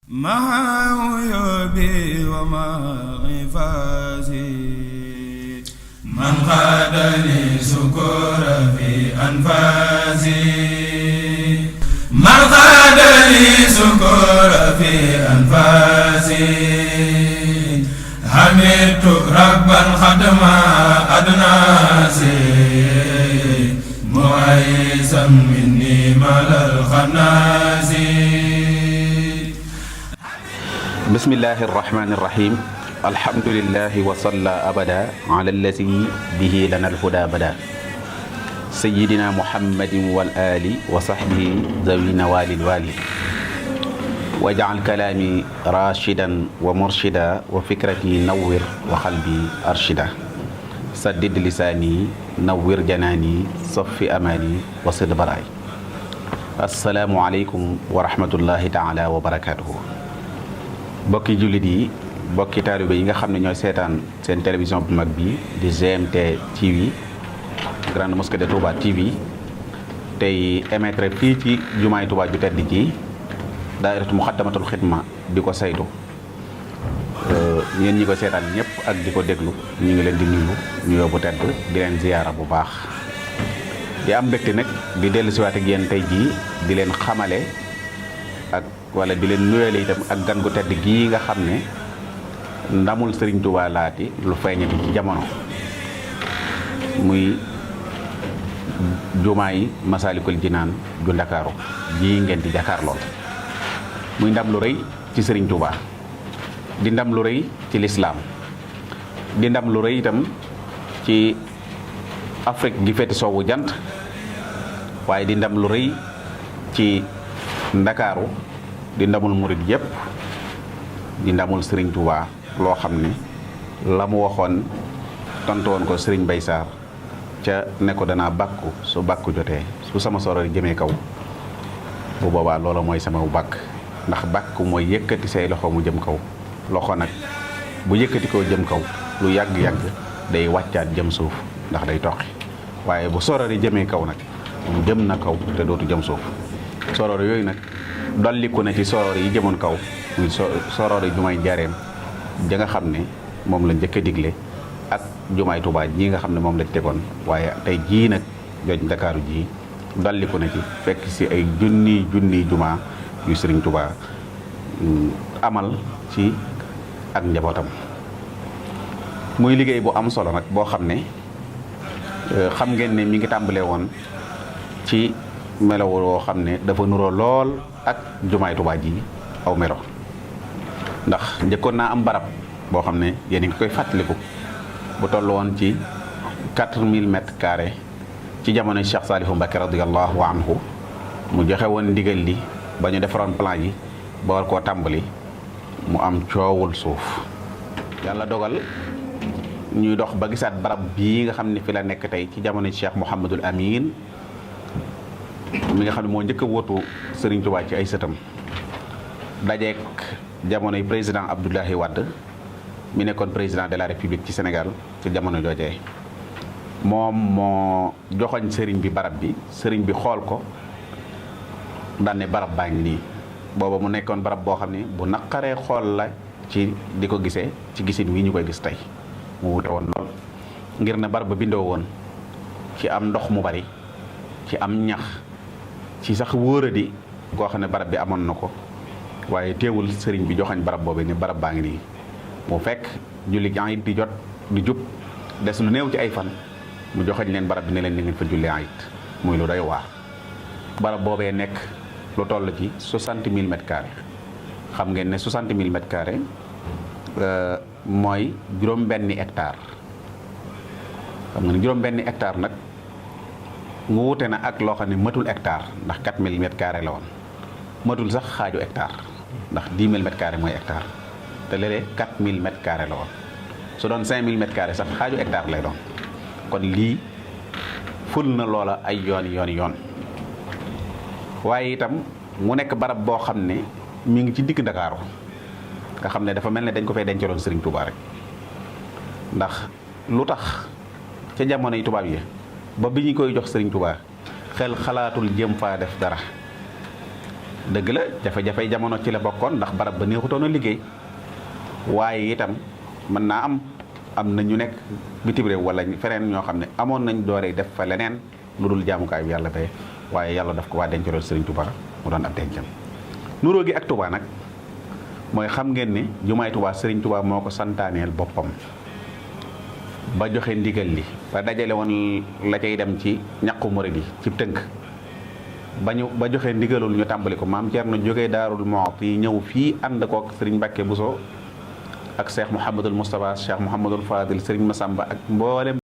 مع عيوبي ومع غفازي من قادني سكور في أنفاسي من قادني سكور في أنفاسي حمدت ربا خدما أدناسي معيسا مني مال الخناسي bismillahi irrahmani irrahim alhamdulilahi wasalla abada ala allazi bihi lana alhuda bada sayidina muhammadin wal ali wa sahbihi zawina walil wali waj'al kalami rashidan wa murshida wa fikrati nawwir wa qalbi arshida saddid lisani nawwir janani saffi amani wa sid baray assalaamu aleykum wa rahmatullahi taala wa barakatuhu bokki jullit yi bokki taalibe yi nga xam ne ñooy seetaan seen télévision bu mag bi di GMT TV Grande Mosquée de Touba TV tey émettre fii ci jumaay Touba ju tedd ji daayiratu Muxaddamatul Xidma di ko saytu yéen ñi ko seetaan ñëpp ak di ko déglu ñu ngi leen di nuyu nuyoo bu tedd di leen ziyaara bu baax di am mbégte nag di dellu siwaat ak yéen tey jii di leen xamale ak wala di leen nuyeele itam ak gan gu tedd gii nga xam ne ndamul Serigne Touba laati lu feeñati ci jamono muy jumaay Masaalikul Jinaan ju Ndakaaru jii ngeen di jàkkaar lool muy ndam lu rëy ci Serigne Touba di ndam lu rëy ci lislaam di ndam lu rëy itam ci Afrique gi feti soowu jant waaye di ndam lu rëy ci Ndakaaru di ndamul murid yépp di ndamul Serigne Touba loo xam ne la mu waxoon tontu woon ko Serigne Bay Sarr ca ne ko danaa bàkku su bàkku jotee su sama soror jëmee kaw bu boobaa loola mooy sama bàkk ndax bàkku mooy yëkkati say loxo mu jëm kaw loxo nag bu yëkkati ko jëm kaw lu yàgg-yàgg day wàccaat jëm suuf ndax day toqi waaye bu soror yi jëmee kaw nag mu jëm na kaw te dootu jëm suuf soror yooyu nag dolliku na ci soror yi jëmoon kaw muy soror yi jumaay Njaareem ja nga xam ne moom la njëkk a digle ak jumaay Tuubaa ji nga xam ne moom lañ tegoon waaye tey jii nag jooj Ndakaaru ji dolliku na ci fekk si ay junni jumaa yu Sëriñ Tuubaa amal ci ak njabootam muy liggéey bu am solo nag boo xam ne xam ngeen ne mi ngi tàmbalee woon ci melo woo xam ne dafa nuroo lool ak jumaay Tuubaa ji aw melo ndax njëkkoon naa am barab boo xam ne yéen a ngi koy fàttaliku bu toll woon ci 4000 mètres carrés ci jamono Cheikh Saliou Mbacké radiyallahu anhu mu joxe woon ndigal li ba ñu defaroon plan yi ba war koo tàmbali mu am coowul suuf yàlla dogal ñuy dox ba gisaat barab bii nga xam ne fi la nekk tey ci jamono Cheikh Mouhamadul Amin mi nga xam ne moo njëkk a wóotu Serigne Touba ci ay sëtam dajeek jamonoy président Abdoulaye Wade mi nekkoon président de la République ci Sénégal ci jamono joojee moom moo joxoñ sëriñ bi barab bi sëriñ bi xool ko daan ne barab baa ngi nii booba mu nekkoon barab boo xam ne bu naqaree xool la ci di ko gisee ci gisin wi ñu koy gis tey mu wute woon lool ngir ne barab ba bindoo woon ci am ndox mu bari ci am ñax ci sax wóoradi koo xam ne barab bi amoon na ko waaye teewul sëriñ bi joxañ barab boobee ne barab baa ngi nii mu fekk julli ayit di jot di jub des lu néew ci ay fan mu joxañ leen barab bi ne leen ni ngeen fa julli ayit muy lu doy waar barab boobee nekk lu toll ci 60 000 mètres carrés xam ngeen ne 60 000 mètres carrés mooy juróom-benni hectare xam nga ne juróom-benni hectare nag mu wute na ak loo xam ne matul hectare ndax 4000 mètres carrés la woon matul sax xaaju hectare ndax 10 000 mètres carrés mooy hectare te léeg-léeg 4000 mètres carrés la woon su doon 5000 mètres carrés sax xaaju hectare lay doon kon lii ful na loola ay yoon waaye itam mu nekk barab boo xam ne mi ngi ci digg Ndakaaru nga xam ne dafa mel ne dañ ko fay dencaloon Serigne Touba rek ndax lu tax ca jamono yi tubaab yi ba bi ñu koy jox Serigne Touba xel xalaatul jëm faa def dara dëgg la jafe-jafe jamono ci la bokkoon ndax barab ba neexutoon a liggéey waaye itam mën naa am na ñu nekk bitim réew wala feneen ñoo xam ne amoon nañ doore def fa leneen lu dul jaamukaay bi yàlla tey waaye yàlla daf ko waa dencaloon Serigne Touba mu doon ab dencam. nuróo gi ak Touba nag mooy xam ngeen ni jumaay Touba Serigne Touba moo ko santaaneel boppam ba joxe ndigal li ba dajale woon la cay dem ci ñaqu murid yi ci tënk ba joxe ndigalul ñu tàmbali ko maam Thierno jógee Daarul Muxti ñëw fii ànd kook Serigne Mbacke Bousso ak Cheikh Mouhamadul Moustapha Cheikh Mouhamadul Fadil Serigne Massamba ak mboolem